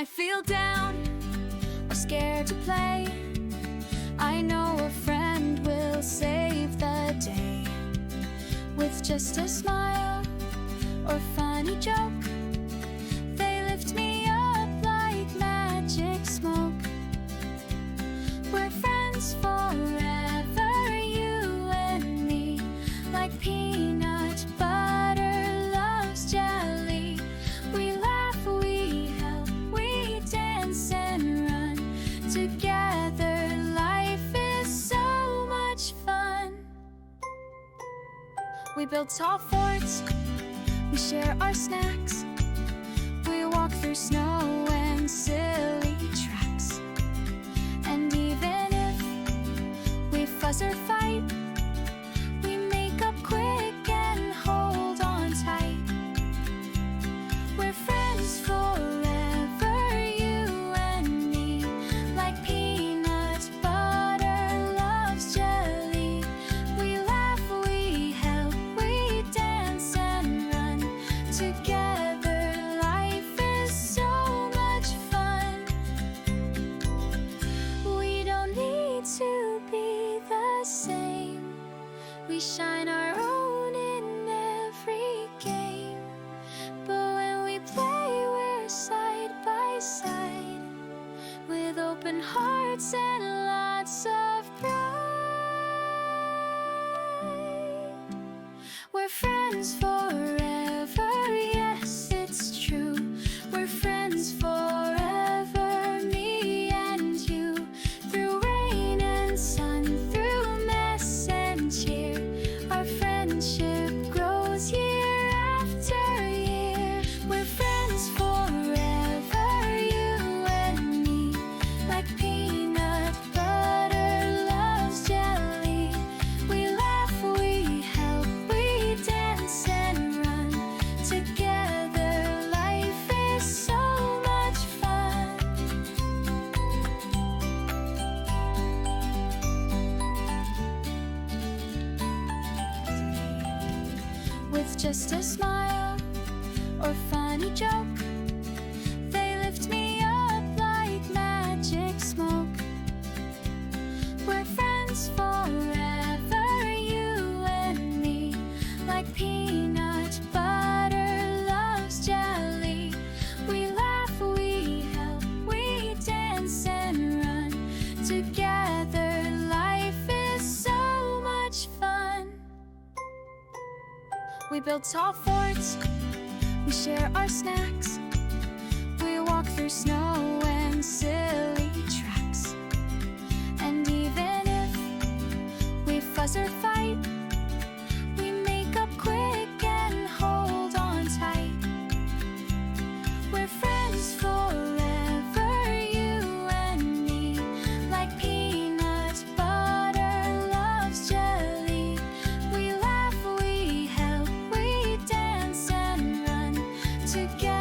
I feel down or scared to play, I know a friend will save the day. With just a smile or funny joke, they lift me up like magic smoke. We're friends forever, you and me, like peanut butter loves jelly. We laugh, we help, we dance and run together. Life is so much fun. We build tall forts, we share our snacks, we walk through snow and silly tracks. And even if we fuss or fight, we make up quick and hold on tight. We're friends forever, you and me, like peanut butter loves jelly. We laugh, we help, we dance and run together. Life is so much fun. We don't need to be the same, we shine our own in every game. But when we play, we're side by side, with open hearts and lots of pride. We're friends forever, yes, it's true. We're friends forever, me and you. Through rain and sun, through mess and cheer, our friendship grows year after year. We're friends forever, you and me, like peanut butter loves jelly. We laugh, we help, we dance and run together. Life is so much fun. With just a smile or funny joke, they lift me up like magic smoke. We're friends forever, you and me, like peanut butter loves jelly. We laugh, we help, we dance and run together. Life is so much fun. We build tall forts, we share our snacks, we walk through snow and silly tracks. And even if we fuss or fight, we make up quick and hold on tight. We're friends forever, you and me, like peanut butter loves jelly. We laugh, we help, we dance and run together.